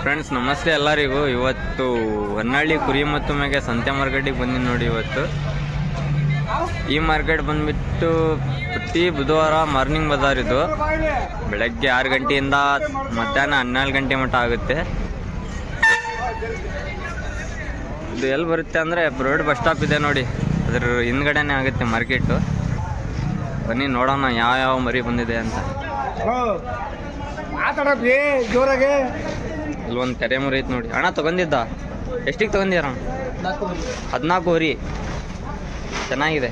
Friends ನಮಸ್ತೆ ಎಲ್ಲರಿಗೂ. ಇವತ್ತು ಹೊನ್ನಳ್ಳಿ ಕುರಿ ಮತ್ತು ಮೇಕೆ ಸಂತೆ ಮಾರ್ಕೆಟಿಗೆ ಬಂದಿನಿ ನೋಡಿ. ಇವತ್ತು ಈ ಮಾರ್ಕೆಟ್ ಬಂದ್ಬಿಟ್ಟು ಪ್ರತಿ ಬುಧವಾರ ಮಾರ್ನಿಂಗ್ ಬಜಾರ್ ಇದು. ಬೆಳಗ್ಗೆ 6 ಗಂಟೆಯಿಂದ ಮಧ್ಯಾಹ್ನ 12 ಗಂಟೆ ಮಟ್ಟ ಆಗುತ್ತೆ. ಇದು ಎಲ್ಲಿ ಬರುತ್ತೆ ಅಂದರೆ ಬ್ರೋಡ್ ಬಸ್ ಸ್ಟಾಪ್ ಇದೆ ನೋಡಿ, ಅದ್ರ ಹಿಂದ್ಗಡೆನೇ ಆಗುತ್ತೆ ಮಾರ್ಕೆಟು. ಬನ್ನಿ ನೋಡೋಣ ಯಾವ ಮರಿ ಬಂದಿದೆ ಅಂತ. ಜೋರಾಗೆ ಇಲ್ಲೊಂದು ಕೆರೆ ಮರಿ ಐತೆ ನೋಡಿ. ಅಣ್ಣ ತಗೊಂಡಿದ್ದ ಎಷ್ಟಿಗೆ ತಗೊಂಡಿರ? 14 ವರಿ. ಚೆನ್ನಾಗಿದೆ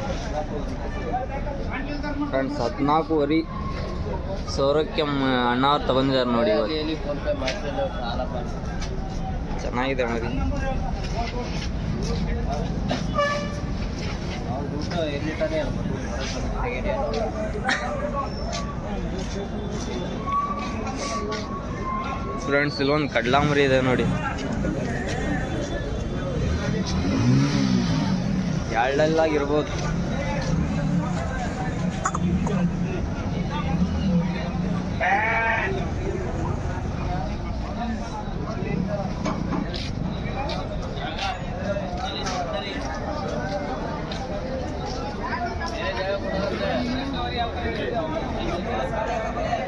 ಫ್ರೆಂಡ್ಸ್, 14 ವರಿ ಸಾವಿರಕ್ಕೆ ಅಣ್ಣ ಅವ್ರು ತಗೊಂಡಿದ್ದಾರೆ ನೋಡಿ. ಚೆನ್ನಾಗಿದೆ ಮರಿ. ಫ್ರೆಂಡ್ಸ್ ಇಲ್ಲೊಂದು ಕಡ್ಲಾ ಮರಿ ಇದೆ ನೋಡಿ. ಎರಡಲ್ಲಾಗಿರ್ಬೋದು.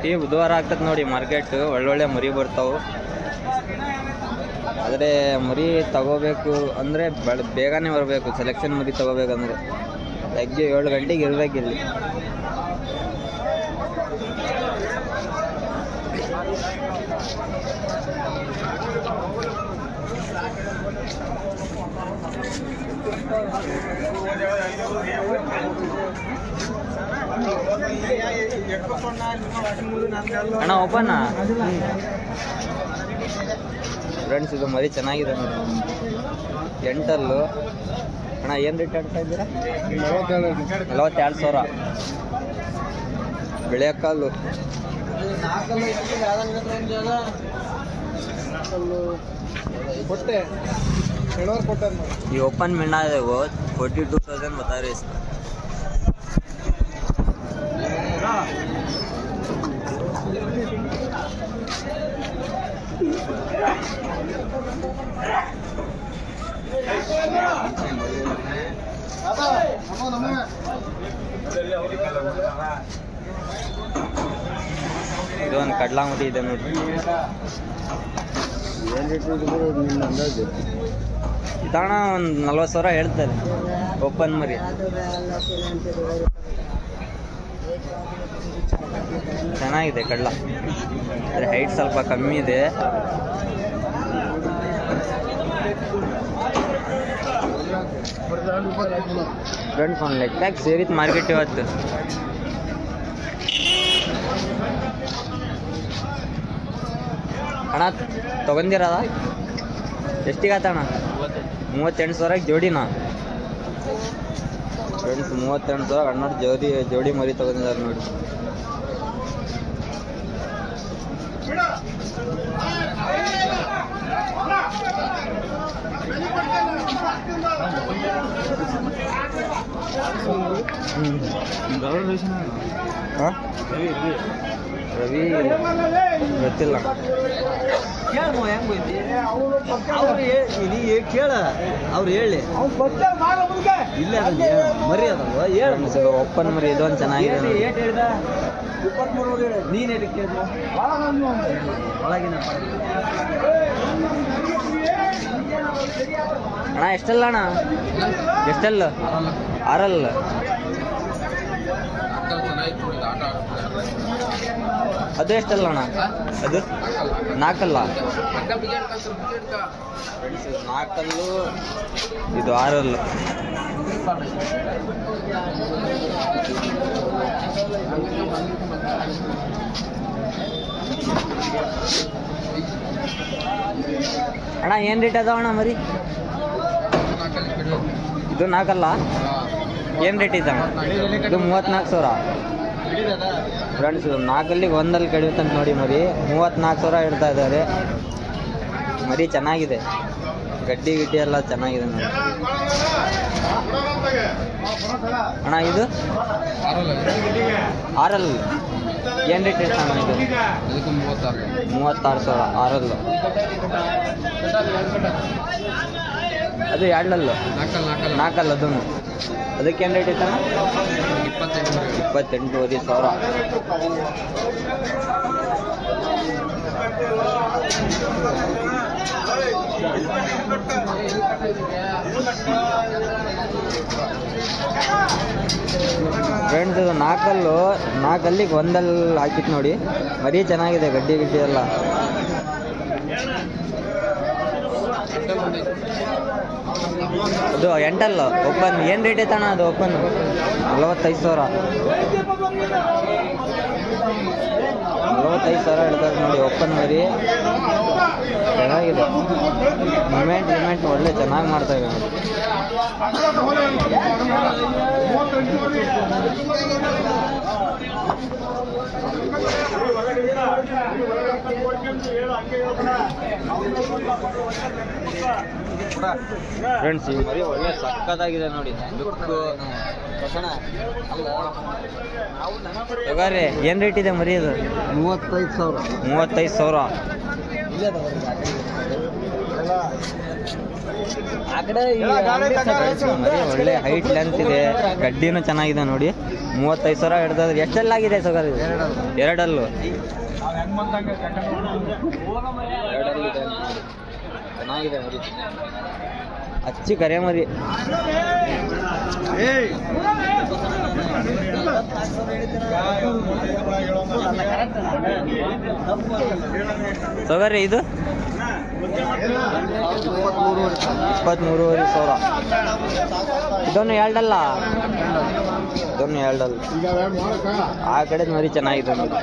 ಈ ಬುಧವಾರ ಆಗ್ತದೆ ನೋಡಿ ಮಾರ್ಕೆಟ್. ಒಳ್ಳೊಳ್ಳೆ ಮರಿ ಬರ್ತಾವೆ. ಆದರೆ ಮರಿ ತಗೋಬೇಕು ಅಂದರೆ ಬೇಗನೆ ಬರಬೇಕು. ಸೆಲೆಕ್ಷನ್ ಮರಿ ತಗೋಬೇಕಂದ್ರೆ ಬೆಳಗ್ಗೆ 7 ಗಂಟೆಗೆ ಇರಬೇಕು ಇಲ್ಲಿ. ಅಣ್ಣ ಓಪನ್ ಫ್ರೆಂಡ್ಸ್, ಇದು ಮರಿ ಚೆನ್ನಾಗಿದೆ ನೋಡಿ. 8 ಅಲ್ಲು. ಅಣ್ಣ ಏನು ರೇಟ್ ಆಡ್ತಾ ಇದ್ದೀರಾ? 42,000. ಬೆಳೆಯಕ್ಕಾಲು ये ओपन मिलना है वो 42,000 बता रहे इसका. ಇದೊಂದು ಕಡ್ಲಾ ಮರಿ ಇದೆ ನೋಡಿ. ಇದಣ ಒಂದು 40,000 ಹೇಳ್ತಾರೆ. ಓಪನ್ ಮರಿ ಚೆನ್ನಾಗಿದೆ ಕಡ್ಲ. ಅದ್ರ ಹೈಟ್ ಸ್ವಲ್ಪ ಕಮ್ಮಿ ಇದೆ. ಫ್ರೆಂಡ್ಸ್ ಒಂದು ಲೆಕ್ಕ ಸೇರಿತ್ತು ಮಾರ್ಕೆಟ್ ಇವತ್ತು. ಅಣ್ಣ ತಗೊಂಡಿರದ ಎಷ್ಟಿಗೆ ಆತಣ್ಣ? 38,000 ಜೋಡಿನ ಫ್ರೆಂಡ್ಸ್. 38,000 ಅಣ್ಣ ಜೋಡಿ ಮರಿ ತಗೊಂಡಿದ್ದಾರೆ ನೋಡಿ. ರವಿ ಗೊತ್ತಿಲ್ಲ. ಕೇಳ ಅವ್ರು ಹೇಳಿ ಇಲ್ಲ ಮರಿ ಅದಲ್ವ ಹೇಳ. ಓಪನ್ ಮರಿ ಇದೊಂದು ಚೆನ್ನಾಗಿದೆ. ನೀನು ಒಳಗಿನ ಅಣ್ಣ ಎಷ್ಟಲ್ಲ ಅಣ್ಣ? ಎಷ್ಟಲ್ಲ? 6 ಅದು ಎಷ್ಟಲ್ಲ ಅಣ್ಣ? ಅದು 4 4 ಇದು 6. ಅಣ್ಣ ಏನು ರೇಟ್ ಅದಾವ ಅಣ್ಣ ಮರಿ? ಇದು 4 ಏನು ರೇಟ್ ಇದ್ದಾವ? ಇದು 34,000 ಫ್ರೆಂಡ್ಸ್. 4 1 ಕಡಿಯುತ್ತಂತ ನೋಡಿ ಮರಿ. 34,000 ಹೇಳ್ತಾ ಇದ್ದಾರೆ. ಮರಿ ಚೆನ್ನಾಗಿದೆ, ಗಡ್ಡಿ ಎಲ್ಲ ಚೆನ್ನಾಗಿದೆ ನೋಡಿ. ಅಣ್ಣ ಇದು 6 ಏನು ರೇಟ್ ಎಷ್ಟು ಅಣ್ಣ ಇದು? ಇದಕ್ಕೆ 36,000 ಆರಲ್ಲು. ಅದು ಎರಡಲ್ಲು ನಾಲ್ಕಲ್ಲ ಅದನ್ನು. ಅದಕ್ಕೇನು ರೇಟ್ ಐತಣ್ಣ? 28,500. ಫ್ರೆಂಡ್ಸ್ ಇದು ನಾಲ್ಕಲ್ಲಿಗೆ ಒಂದಲ್ಲಿ ಹಾಕಿತ್ತು ನೋಡಿ. ಮರಿ ಚೆನ್ನಾಗಿದೆ, ಗಡ್ಡಿ ಎಲ್ಲ. ಅದು ಎಂಟಲ್ಲು ಓಪನ್. ಏನು ರೇಟ್ ಐತಣ್ಣ ಅದು ಓಪನ್? 45,000. 45,000 ಹೇಳ್ತಾರೆ ನೋಡಿ. ಓಪನ್ ಮರಿ ಚೆನ್ನಾಗಿದೆ. ಮೂಮೆಂಟ್ ಒಳ್ಳೆ ಚೆನ್ನಾಗಿ ಮಾಡ್ತಾ ಇವೆ ನೋಡಿ. ಫ್ರೆಂಡ್ಸ್ ಈ ಮರಿ ಒಳ್ಳೆ ಸಕ್ಕತ್ತಾಗಿದೆ ನೋಡಿ. ತಗೋರಿ. ಏನು ರೇಟ್ ಇದೆ ಮರಿ ಅದು? 35,000. ಮರಿ ಒಳ್ಳೆ ಹೈಟ್ ಲೆಂತ್ ಇದೆ, ಗಡ್ಡಿನೂ ಚೆನ್ನಾಗಿದೆ ನೋಡಿ. 35,000 ಹಿಡ್ದಾದ್ರೆ ಎಷ್ಟೆಲ್ಲಾಗಿದೆ ಸಗರ್? ಎರಡಲ್ಲು. ಚೆನ್ನಾಗಿದೆ ಮರಿ, ಅಚ್ಚಿ ಕರೆ ಮರಿ. ಸಗರಿ ಇದು 23,500. ಇದೊಂದು ಎರಡಲ್ಲ, ಆ ಕಡೆ ಮರಿ ಚೆನ್ನಾಗಿದೆ ನೋಡಿ.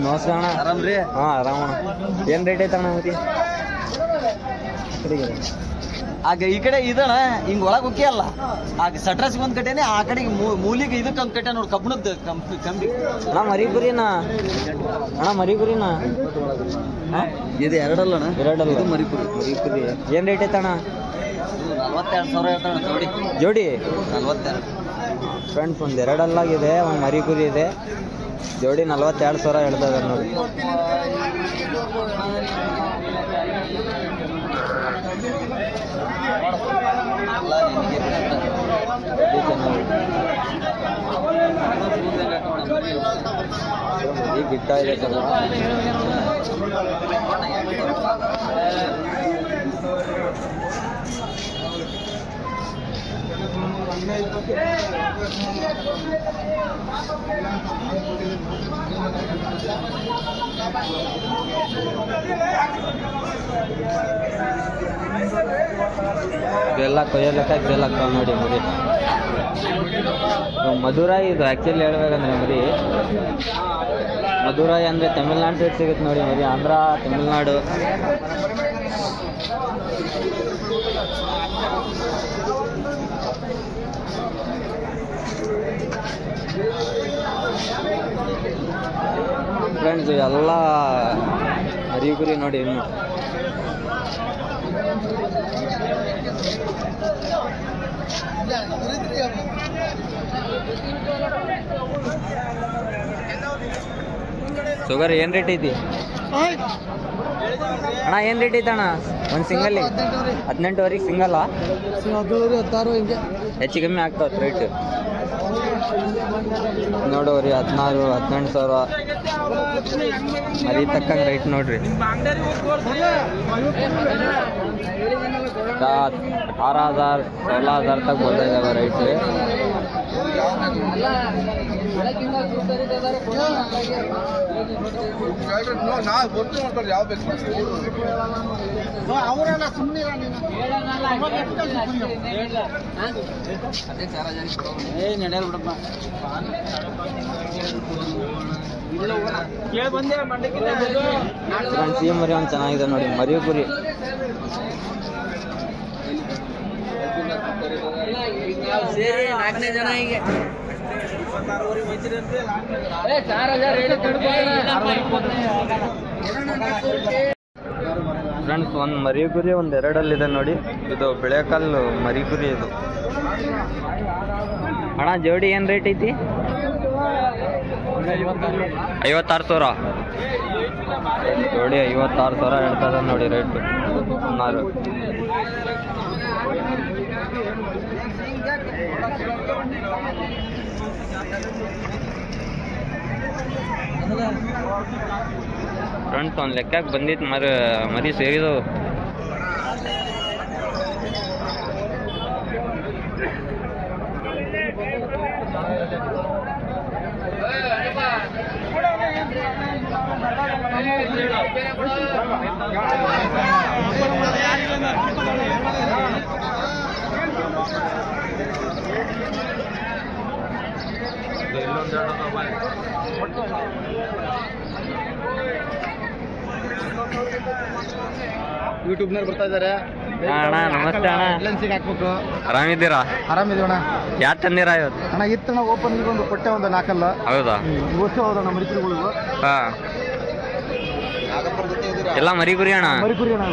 ನಮಸ್ಕಾರ ಅಣ್ಣ. ಆರಾಮ್ರಿ? ಹಾಂ ಆರಾಮಣ್ಣ. ಏನು ರೇಟ್ ಐತಣ್ಣ ಮರಿ? ಆಗ ಈ ಕಡೆ ಇದಣ್ಣ ಹಿಂಗ್ ಒಳಗೆ ಹೋಗಿ ಅಲ್ಲ, ಆಗ ಸಟ್ರಸ್ಗೆ ಒಂದ್ ಕಟ್ಟೆನೆ, ಆ ಕಡೆಗೆ ಮೂಲಿಗೆ ಇದಕ್ಕೆ ಒಂದ್ ಕಟ್ಟೆ ನೋಡಿ, ಕಬ್ಬಣದ ಕಂಬಿ. ಅಣ್ಣ ಮರಿ ಗುರಿನಾ? ಇದು ಎರಡಲ್ಲಣ್ಣ? ಎರಡಲ್ಲ ಮರಿ ಕುರಿ. ಏನು ರೇಟ್ ಐತಣ್ಣ? 42,000 ಹೇಳ್ತಾಣ ಜೋಡಿ. 42. ಫ್ರೆಂಡ್ಸ್ ಒಂದು ಎರಡಲ್ಲಾಗಿದೆ, ಒಂದು ಮರಿ ಕುರಿ ಇದೆ. ಜೋಡಿ 42,000 ಹೇಳ್ತದೆ ನೋಡಿ. ಈಗ ಗಿಟ್ಟ ಇದೆ ಸರ್. ಇದೆಲ್ಲ ಕೊಯ್ಯಲೆಕ್ಕ ಕೇಳಕ್ಕ ನೋಡಿ ಮರಿ. ಮಧುರಾಯಿ ಇದು ಆ್ಯಕ್ಚುಲಿ ಹೇಳ್ಬೇಕಂದ್ರೆ ಮರಿ. ಮಧುರಾಯಿ ಅಂದರೆ ತಮಿಳ್ನಾಡು ಸೈಡ್ ಸಿಗುತ್ತೆ ನೋಡಿ ಮರಿ. ಆಂಧ್ರ, ತಮಿಳ್ನಾಡು. ಫ್ರೆಂಡ್ಸ್ ಎಲ್ಲ ಮರಿ ಗುರಿ ನೋಡಿ. ಇನ್ನು ಶುಗರ್ ಏನು ರೇಟ್ ಐತಿ ಅಣ್ಣ? ಏನು ರೇಟ್ ಐತೆ ಅಣ್ಣ ಒಂದು ಸಿಂಗಲ್ಲಿ? 18,000 ಸಿಂಗಲ್ಲ? 16 ಹಿಂಗೆ ಹೆಚ್ಚು ಕಮ್ಮಿ ಆಗ್ತಾವ ರೇಟ್ ನೋಡೋರಿ. 18,000 ಮರಿ ತಕ್ಕಂಗೆ ರೈಟ್ ನೋಡ್ರಿ. 18,000 16,000 ತಕ್ಕ ಬಂದಿದ್ದಾವೆ ರೈಟ್. ಈ ಮರಿ ಒಂದು ಚೆನ್ನಾಗಿದೆ ನೋಡಿ. ಮರಿ ಗುರಿ ಸೇರಿ 4 ಜನ ಹೀಗೆ ಫ್ರೆಂಡ್ಸ್, ಒಂದು ಮರಿಗುರಿ ಒಂದು ಎರಡಲ್ಲಿದೆ ನೋಡಿ. ಇದು ಬೆಳೆಕಲ್ಲು ಮರಿಗುರಿ ಇದು. ಅಣ್ಣ ಜೋಡಿ ಏನು ರೇಟ್ ಐತಿ? 56,000 ಜೋಡಿ. 56,000 ಹೇಳ್ತದ ನೋಡಿ ರೇಟ್. ಸುಮಾರು ಫ್ರೆಂಡ್ಸ್, ಒಂದು ಲೆಕ್ಕಕ್ಕೆ ಬಂದಿತ್ತು ಮರಿ ಸೇರಿದವು. ಯೂಟ್ಯೂಬ್ನಲ್ಲಿ ಬರ್ತಾ ಇದ್ದಾರೆ. ಅಣ್ಣ ನಮಸ್ತೆ ಅಣ್ಣ. ಲೆನ್ಸಿಗೆ ಹಾಕ್ಬೇಕು. ಆರಾಮಿದ್ದೀರಾ? ಆರಾಮಿದೀವಣ್ಣ. ಯಾರು ತಂದಿರಾ ಇವತ್ತು? ಅಣ್ಣ ಇತ್ತಣ್ಣ ಓಪನ್ ಈಗ ಒಂದು ಕೊಟ್ಟೆ ಒಂದು 4 ಹೌದಾ? ಇವತ್ತು ಹೌದಣ್ಣ ಮರಿಕುರಿಗಳು. ಹಾಂ, ಎಲ್ಲ ಮರಿಗುರಿ ಅಣ್ಣ. ಮರಿಕುರಿ ಅಣ್ಣ.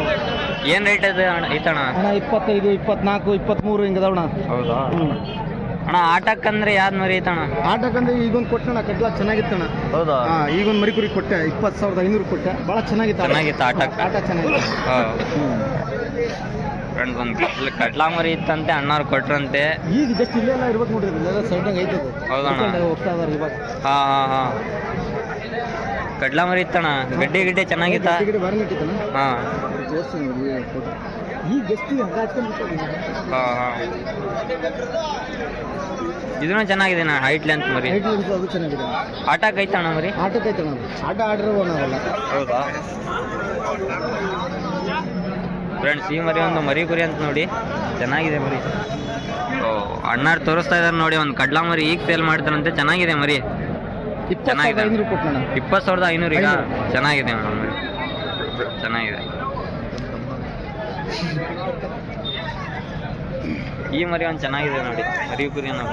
ಏನು ರೇಟ್ ಇದೆ ಅಣ್ಣ ಐತಣ್ಣ? ಅಣ್ಣ 25, 24, 23 ಹಿಂಗದವಣ್ಣ. ಹೌದಾ ಅಣ್ಣ? ಆಟಕ್ಕಂದ್ರೆ ಯಾವ್ದು ಮರಿ ಐತಣ್ಣ? ಆಟಕ್ಕಂದ್ರೆ ಈಗೊಂದು ಕೊಟ್ಟಣ ಕಡ್ಲ ಚೆನ್ನಾಗಿತ್ತಣ್ಣ. ಹೌದಾ? ಈಗೊಂದು ಮರಿಕುರಿ ಕೊಟ್ಟೆ 20,500 ಕೊಟ್ಟೆ. ಭಾಳ ಚೆನ್ನಾಗಿತ್ತು. ಆಟಕ್ಕೆ? ಆಟ ಚೆನ್ನಾಗಿತ್ತು. ಹಾಂ ಫ್ರೆಂಡ್ಸ್, ಒಂದು ಕಡ್ಲಾ ಮರಿ ಇತ್ತಂತೆ, ಅಣ್ಣವ್ರು ಕೊಟ್ರಂತೆ. ಈಗ ಜಸ್ಟ್ ಇಲ್ಲೆಲ್ಲ ಇರ್ಬೇಕು ನೋಡ್ರಿ, ಇಲ್ಲೆಲ್ಲ ಸೈಡ್ನಾಗ ಐತದು. ಹೌದಣ್ಣ? ಹೋಗ್ತಾ ಇದಾರೆ ಇವಾಗ. ಹಾಂ ಹಾಂ ಹಾಂ, ಕಡ್ಲಾ ಮರಿ ಇತ್ತಣ್ಣ. ಗಡ್ಡೆ ಚೆನ್ನಾಗಿತ್ತ? ಬಾರಿ ಇಟ್ಟಿತ್ತಣ್ಣ. ಹಾಂ ಈಗ ಜಸ್ಟ್ ಹಾಂ ಹಾಂ, ಇದೂ ಚೆನ್ನಾಗಿದೆ ಅಣ್ಣ. ಹೈಟ್ ಲೆಂತ್ ಮರಿ. ಅದು ಚೆನ್ನಾಗಿದೆ. ಆಟಕ್ಕೆ ಐತಣ್ಣ ಮರಿ? ಆಟಕ್ಕೆ ಐತಣ್ಣ. ಆಟ ಆಡಿರೋ ನಾವೆಲ್ಲ. ಹೌದಾ ಫ್ರೆಂಡ್ಸ್, ಈ ಮರಿ ಒಂದು ಮರಿ ಕುರಿ ಅಂತ ನೋಡಿ, ಚೆನ್ನಾಗಿದೆ ಮರಿ. ಓ, ಅಣ್ಣಾರು ತೋರಿಸ್ತಾ ಇದ್ದಾರೆ ನೋಡಿ. ಒಂದು ಕಡ್ಲಾ ಮರಿ ಈಗ ಸೇಲ್ ಮಾಡ್ತಾರಂತೆ. ಚೆನ್ನಾಗಿದೆ ಮರಿ. 20,500 ಕೊಟ್ಟಣ. 20,500 ಈಗ. ಚೆನ್ನಾಗಿದೆ ಮೇಡಮ್ ಮರಿ, ಚೆನ್ನಾಗಿದೆ. ಈ ಮರಿ ಒಂದು ಚೆನ್ನಾಗಿದೆ ನೋಡಿ, ಮರಿ ಕುರಿ ನಾವು.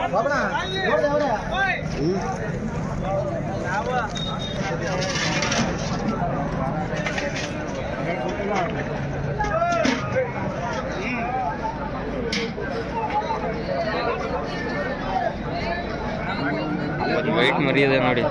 ಒಂದು ವೈಟ್ ಮರಿ ಇದೆ ನೋಡಿ.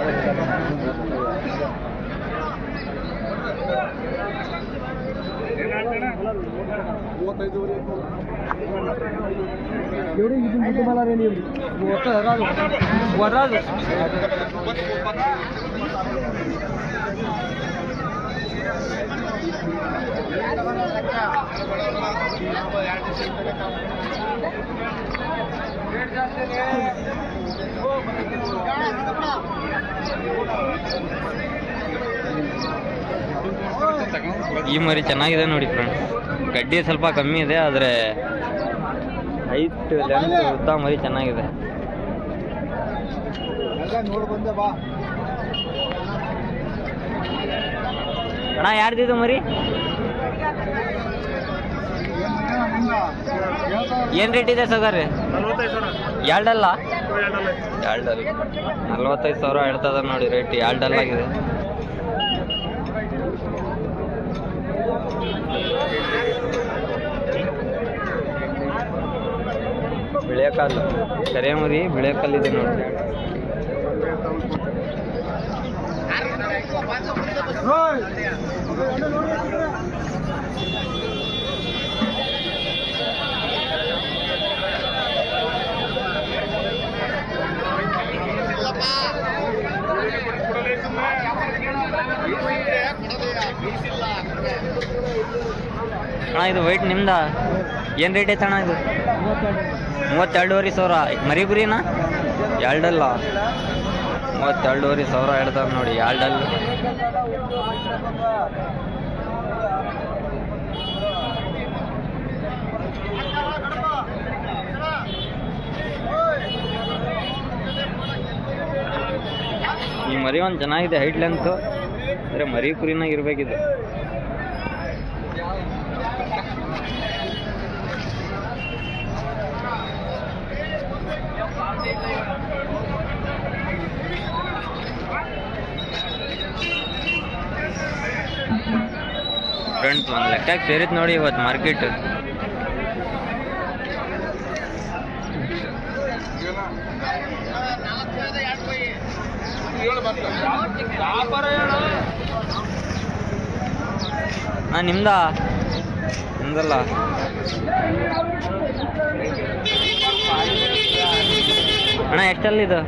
ಈ ಮರಿ ಚೆನ್ನಾಗಿದೆ ನೋಡಿ ಫ್ರೆಂಡ್ಸ್. ಗಡ್ಡಿ ಸ್ವಲ್ಪ ಕಮ್ಮಿ ಇದೆ, ಆದರೆ ಹೈಟ್ ಲೆಂತ್ ಉದ್ದ ಮರಿ ಚೆನ್ನಾಗಿದೆ. ಅಣ್ಣ ಯಾರ್ದಿದು ಮರಿ? ಏನ್ ರೇಟ್ ಇದೆ ಸಗರ್? ಎರಡಲ್ಲ? 45,000 ಹೇಳ್ತದ ನೋಡಿ ರೇಟ್. ಎರಡಲ್ಲ ಆಗಿದೆ. ಬಿಳೆಕಲ್ಲು ಕರೆಮರಿ, ಬಿಳೆಕಲ್ಲಿದೆ ನೋಡಿ. ಅಣ್ಣ ಇದು ವೈಟ್ ನಿಮ್ದ? ಏನು ರೇಟ್ ಐತೆ ಅಣ್ಣ ಇದು? 32,500 ಮರಿ ಗುರಿನಾ? ಎರಡಲ್ಲ, 32,500 ಹೇಳ್ತಾರೆ ನೋಡಿ. ಎರಡಲ್ಲ ಈ ಮರಿ ಒಂದು ಚೆನ್ನಾಗಿದೆ, ಹೈಟ್ ಲೆಂತ್. ಅಂದರೆ ಮರಿ ಕುರಿನಾಗ ಇರಬೇಕಿದೆ. ಫ್ರೆಂಡ್ಸ್ ಒಂದು ಲೆಕ್ಕಕ್ಕೆ ಸೇರಿತ್ ನೋಡಿ ಇವತ್ತು ಮಾರ್ಕೆಟ್. ನಿಮ್ದಲ್ಲ ಅಣ್ಣ ಎಷ್ಟಲ್ಲಿದು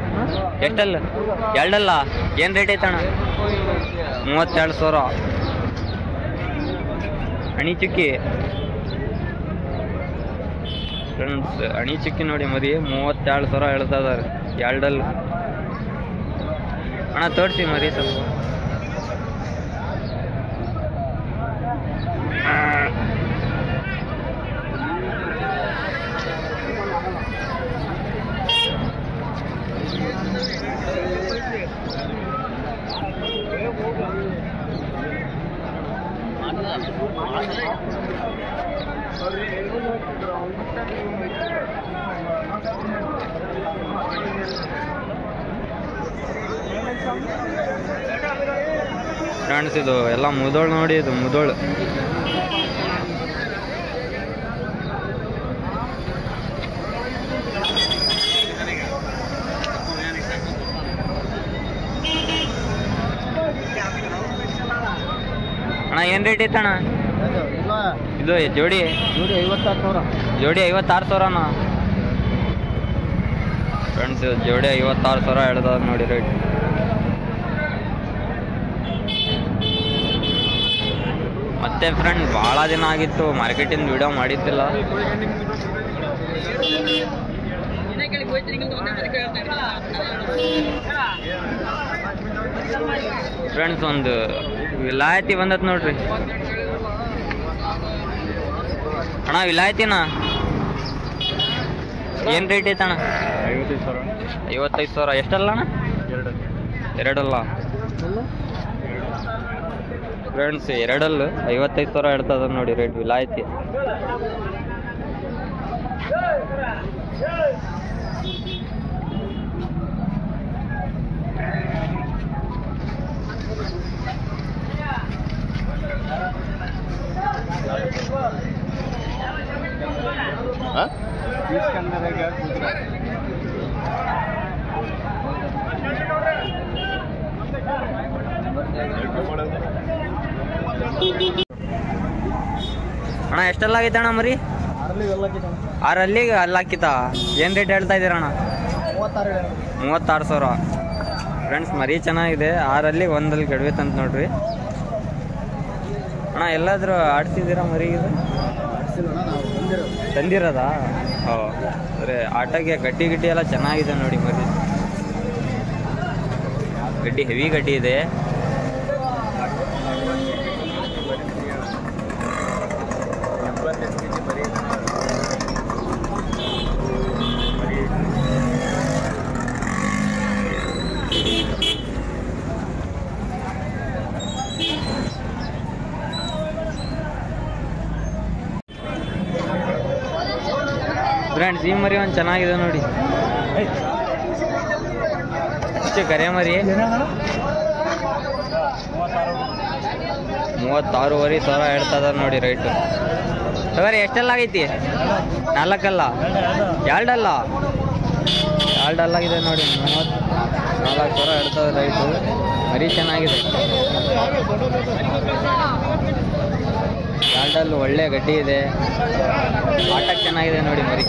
ಎಷ್ಟಲ್ಲ ಎರಡಲ್ಲ ಏನು ರೇಟ್ ಐತಣ್ಣ 32,000 ಅಣಿ ಚುಕ್ಕಿ ಫ್ರೆಂಡ್ಸ್ ಅಣಿ ಚುಕ್ಕಿ ನೋಡಿ ಮರಿ 32,000 ಹೇಳ್ತಾ ಇದಾರೆ ಎರಡಲ್ಲ ಅಣ್ಣ ತೋರಿಸಿ ಮರಿ ಸ್ವಲ್ಪ ಫ್ರೆಂಡ್ಸ್ ಇದು ಎಲ್ಲ ಮುದೋಳು ನೋಡಿ, ಇದು ಮುದೋಳು ಅಣ್ಣ ಏನು ರೇಟ್ ಐತಣ್ಣ ಇದು ಜೋಡಿ? 56,000 ಜೋಡಿ 56,000 ಫ್ರೆಂಡ್ಸ್. ಜೋಡಿ 56,000 ಹೇಳ್ದ ನೋಡಿ ರೇಟ್. ಮತ್ತೆ ಫ್ರೆಂಡ್ ಭಾಳ ದಿನ ಆಗಿತ್ತು ಮಾರ್ಕೆಟಿಂದ ವಿಡಿಯೋ ಮಾಡಿದ್ದಿಲ್ಲ. ಫ್ರೆಂಡ್ಸ್ ಒಂದು ವಿಲಾಯತಿ ಬಂದತ್ ನೋಡ್ರಿ ಅಣ್ಣ. ವಿಲಾಯತಿನ ಏನು ರೇಟ್ ಐತಣ್ಣ? 55,000 ಎಷ್ಟಲ್ಲ ಅಣ್ಣ? ಎರಡಲ್ಲ ಫ್ರೆಂಡ್ಸ್, ಎರಡಲ್ಲು 55,000 ಹೇಳ್ತದ ನೋಡಿ ರೇಟ್ ವಿಲಾಯತಿ. ಅಣ್ಣ ಎಷ್ಟೆಲ್ಲ ಆಗೈತೆ ಅಣ್ಣ ಮರಿ? 6 ಅಲ್ಲಿಗೆ ಅಲ್ಲಿ ಹಾಕಿತಾ? ಏನು ರೇಟ್ ಹೇಳ್ತಾ ಇದ್ದೀರಣ್ಣ? 36,000 ಫ್ರೆಂಡ್ಸ್. ಮರಿ ಚೆನ್ನಾಗಿದೆ. 6 ಅಲ್ಲಿ 1 ಅಲ್ಲಿ ಕೆಡಬೇಕಂತ ನೋಡ್ರಿ ಅಣ್ಣ. ಎಲ್ಲಾದರೂ ಆಡ್ತಿದ್ದೀರಾ ಮರಿ? ಇದು ತಂದಿರೋದಾ? ಅಂದರೆ ಆಟಕ್ಕೆ ಗಡ್ಡಿ ಎಲ್ಲ ಚೆನ್ನಾಗಿದೆ ನೋಡಿ ಮರಿ. ಗಡ್ಡಿ ಹೆವಿ ಗಡ್ಡಿ ಇದೆ. ಫ್ರೆಂಡ್ಸ್ ಈ ಮರಿ ಒಂದು ಚೆನ್ನಾಗಿದೆ ನೋಡಿ. ಅಷ್ಟೇ ಕರೆ ಮರಿ 36,500 ಹೇಳ್ತಾ ಇದಾರೆ ನೋಡಿ ರೈಟು. ಸರಿ ಎಷ್ಟೆಲ್ಲ ಆಗೈತಿ? 4 ಅಲ್ಲ 2 ಅಲ್ಲ 2 ಅಲ್ಲಾಗಿದೆ ನೋಡಿ. 34,000 ಹೇಳ್ತದೆ ರೈಟು. ಮರಿ ಚೆನ್ನಾಗಿದೆ. 2 ಒಳ್ಳೆ ಗಡ್ಡಿ ಇದೆ. ಆಟಕ್ಕೆ ಚೆನ್ನಾಗಿದೆ ನೋಡಿ ಮರಿ.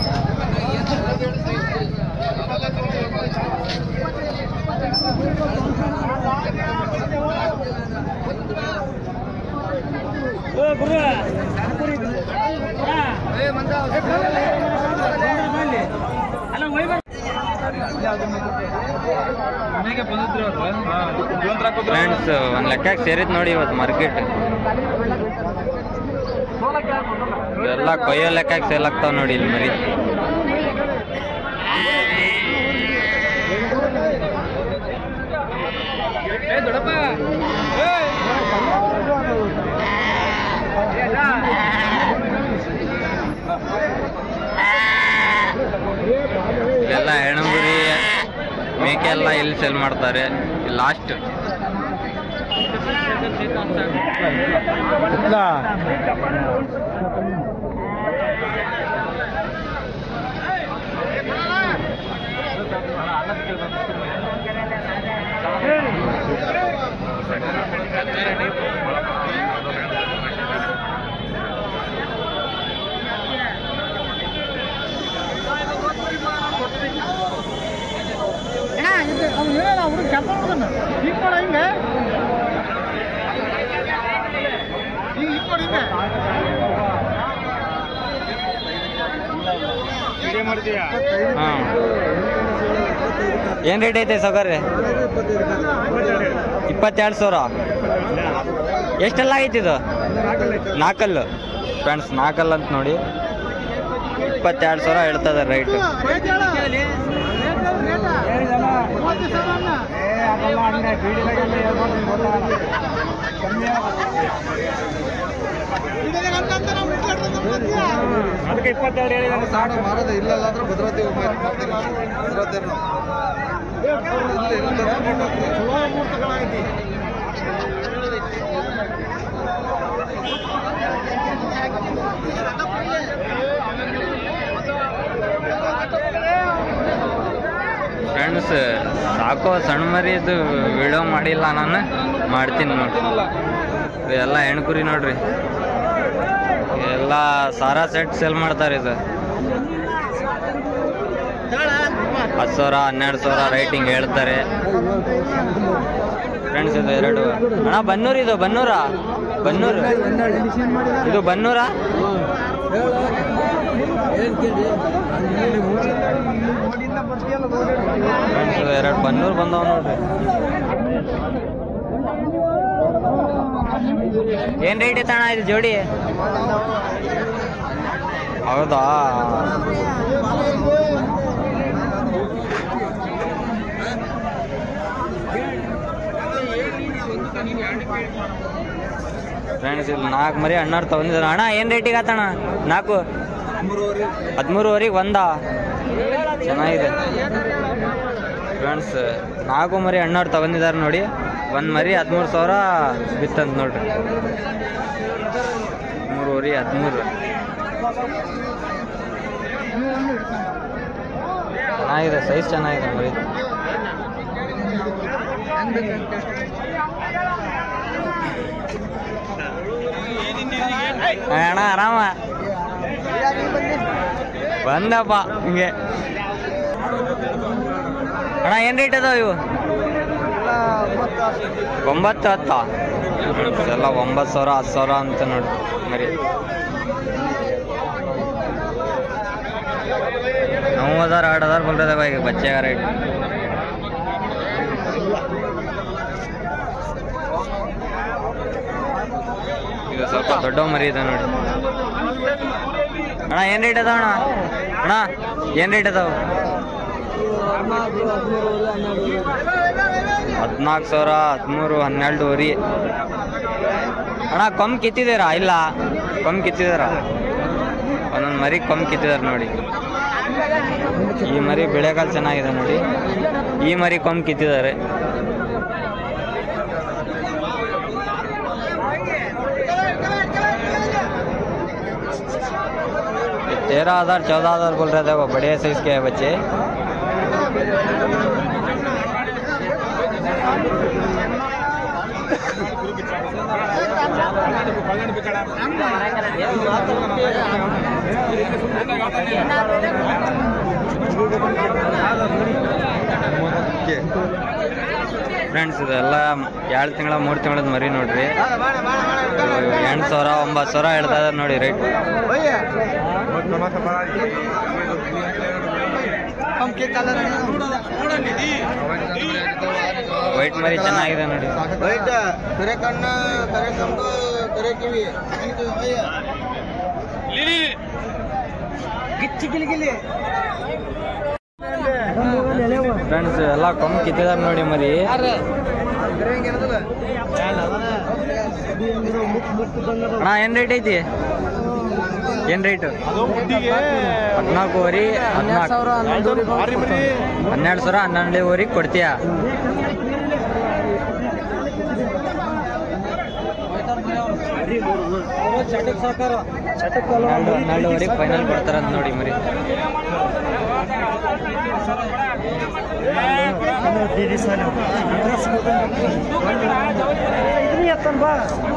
ಫ್ರೆಂಡ್ಸ್ ಒಂದು ಲೆಕ್ಕಕ್ಕೆ ಸೇರಿದ್ ನೋಡಿ ಇವತ್ತು ಮಾರ್ಕೆಟ್. ಎಲ್ಲ ಕೊಯ್ಯೋ ಲೆಕ್ಕಕ್ಕೆ ಸೇಲ್ ಆಗ್ತಾವ ನೋಡಿ ಇಲ್ಲಿ ಮರಿ. ಎಲ್ಲ ಹೆಣಗುರಿ ಮೇಕೆ ಎಲ್ಲ ಇಲ್ಲಿ ಸೇಲ್ ಮಾಡ್ತಾರೆ ಲಾಸ್ಟ್. ಏನ್ ರೇಟ್ ಐತೆ ಸೌಕರ್ಯ? 22,000. ಎಷ್ಟೆಲ್ಲ ಆಗೈತಿ ಇದು? 4 ಫ್ರೆಂಡ್ಸ್, 4 ಅಂತ ನೋಡಿ 22,000 ಹೇಳ್ತಾ ಇದಾರೆ ರೈಟ್. ಅದಕ್ಕೆ 22 ಹೇಳಿದ್ರೆ ಸಾಡ ಮಾರದ ಇಲ್ಲ ಅಂದ್ರೆ ಭದ್ರತೆ ಫ್ರೆಂಡ್ಸ್ ಸಾಕೋ ಸಣ್ಣ ಮರಿದು ವಿಡಿಯೋ ಮಾಡಿಲ್ಲ, ನಾನು ಮಾಡ್ತೀನಿ ನೋಡ್ರಿ. ಎಲ್ಲ ಹೆಣ್ಕುರಿ ನೋಡ್ರಿ, ಎಲ್ಲ ಸಾರಾ ಸೆಟ್ ಸೇಲ್ ಮಾಡ್ತಾರೆ. ಇದು 10,000 12,000 ರೈಟಿಂಗ್ ಹೇಳ್ತಾರೆ ಫ್ರೆಂಡ್ಸ್. ಇದು 2 ಅಣ್ಣ ಬನ್ನೂರು. ಇದು ಬನ್ನೂರು ಇದು ಬನ್ನೂರ. ಫ್ರೆಂಡ್ಸ್ 2 ಬನ್ನೂರು ಬಂದವ ನೋಡ್ರಿ. ಏನ್ ರೇಟ್ ಐತಣ್ಣ ಇದು ಜೋಡಿ? ಹೌದಾ? ಫ್ರೆಂಡ್ಸ್ ಇಲ್ಲಿ 4 ಮರಿ ಅಣ್ಣವ್ರು ತಗೊಂಡಿದ್ದಾರೆ. ಅಣ್ಣ ಏನ್ ರೇಟಿಗೆ ಆತಣ್ಣ? 4 13,000 ಒಂದ. ಚೆನ್ನಾಗಿದೆ ಫ್ರೆಂಡ್ಸ್. 4 ಮರಿ ಅಣ್ಣವ್ರು ತಗೊಂಡಿದ್ದಾರೆ ನೋಡಿ. 1 ಮರಿ 13,000 ಬಿತ್ತಂತ ನೋಡ್ರಿ. 3,000 13. ಚೆನ್ನಾಗಿದೆ, ಸೈಜ್ ಚೆನ್ನಾಗಿದೆ ಮರಿ. ಅಣ್ಣ ಆರಾಮ ಬಂದಪ್ಪ ಹಿಂಗೆ. ಅಣ್ಣ ಏನ್ ರೇಟ್ ಅದಾವ ಇವು? 9 10 ಎಲ್ಲ 9,000 10,000 ಅಂತ ನೋಡಿ ಮರಿ. 9,000 8,000 बोल ಈಗ ಬಚ್ಚೆಗ ರೇಟ್. ಇದು ಸ್ವಲ್ಪ ದೊಡ್ಡ ಮರಿ ಇದೆ ನೋಡಿ. ಅಣ್ಣ ಏನ್ ರೇಟ್ ಅದಾವ ಅಣ್ಣ? ಅಣ್ಣ ಏನ್ ರೇಟ್ ಅದಾವ? 14,000 13 12,000. ಅಣ್ಣ ಕಮ್ಮಿ ಕಿತ್ತಿದ್ದೀರಾ? ಇಲ್ಲ ಕಮ್ಮಿ ಕಿತ್ತಿದಾರ. ಒಂದೊಂದು ಮರಿ ಕಮ್ಮಿ ಕಿತ್ತಿದಾರೆ ನೋಡಿ. ಈ ಮರಿ ಬೆಳೆಗಾಲ ಚೆನ್ನಾಗಿದೆ ನೋಡಿ. ಈ ಮರಿ ಕಮ್ಮಿ ಕಿತ್ತಿದ್ದಾರೆ. 13,000 14,000 बोल रहे थे वो बड़े साइज के है बच्चे. ಫ್ರೆಂಡ್ಸ್ ಇದೆಲ್ಲ 2 ತಿಂಗಳ 3 ತಿಂಗಳದ ಮರಿ ನೋಡ್ರಿ. 8,000 9,000 ಹೇಳ್ತಾ ಇದಾರೆ ನೋಡಿ ರೇಟ್. ವೈಟ್ ಮರಿ ಚೆನ್ನಾಗಿದೆ ನೋಡಿ. ಫ್ರೆಂಡ್ಸ್ ಎಲ್ಲ ಕಮ್ಮಿ ಕಿತ್ತಿದಾರೆ ನೋಡಿ ಮರಿ. ಅಣ್ಣ ಏನ್ ರೇಟ್ ಐತಿ? ಏನ್ ರೇಟ್? 14,000 12,000 12,000 ಕೊಡ್ತೀಯಾ? ಹನ್ನೆರಡುವರೆಗೆ ಫೈನಲ್ ಕೊಡ್ತಾರಂತ ನೋಡಿ ಮರಿ.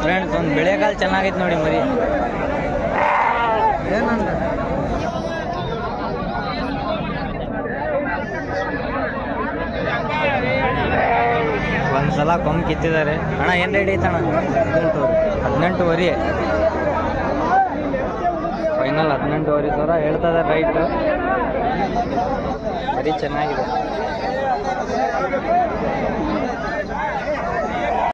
ಫ್ರೆಂಡ್ಸ್ ಒಂದು ಬೆಳೆಗಾಲ ಚೆನ್ನಾಗೈತೆ ನೋಡಿ ಮರಿ. ಒಂದ್ಸಲ ಕೊಂಬ್ ಕಿತ್ತಿದ್ದಾರೆ ಅಣ್ಣ. ಏನು ರೇಟ್ ಐತಣ್ಣ? 18,000 ಫೈನಲ್ 18,000 ಹೇಳ್ತಾ ಇದ್ದಾರೆ ರೈಟ್. ಮರಿ ಚೆನ್ನಾಗಿದೆ.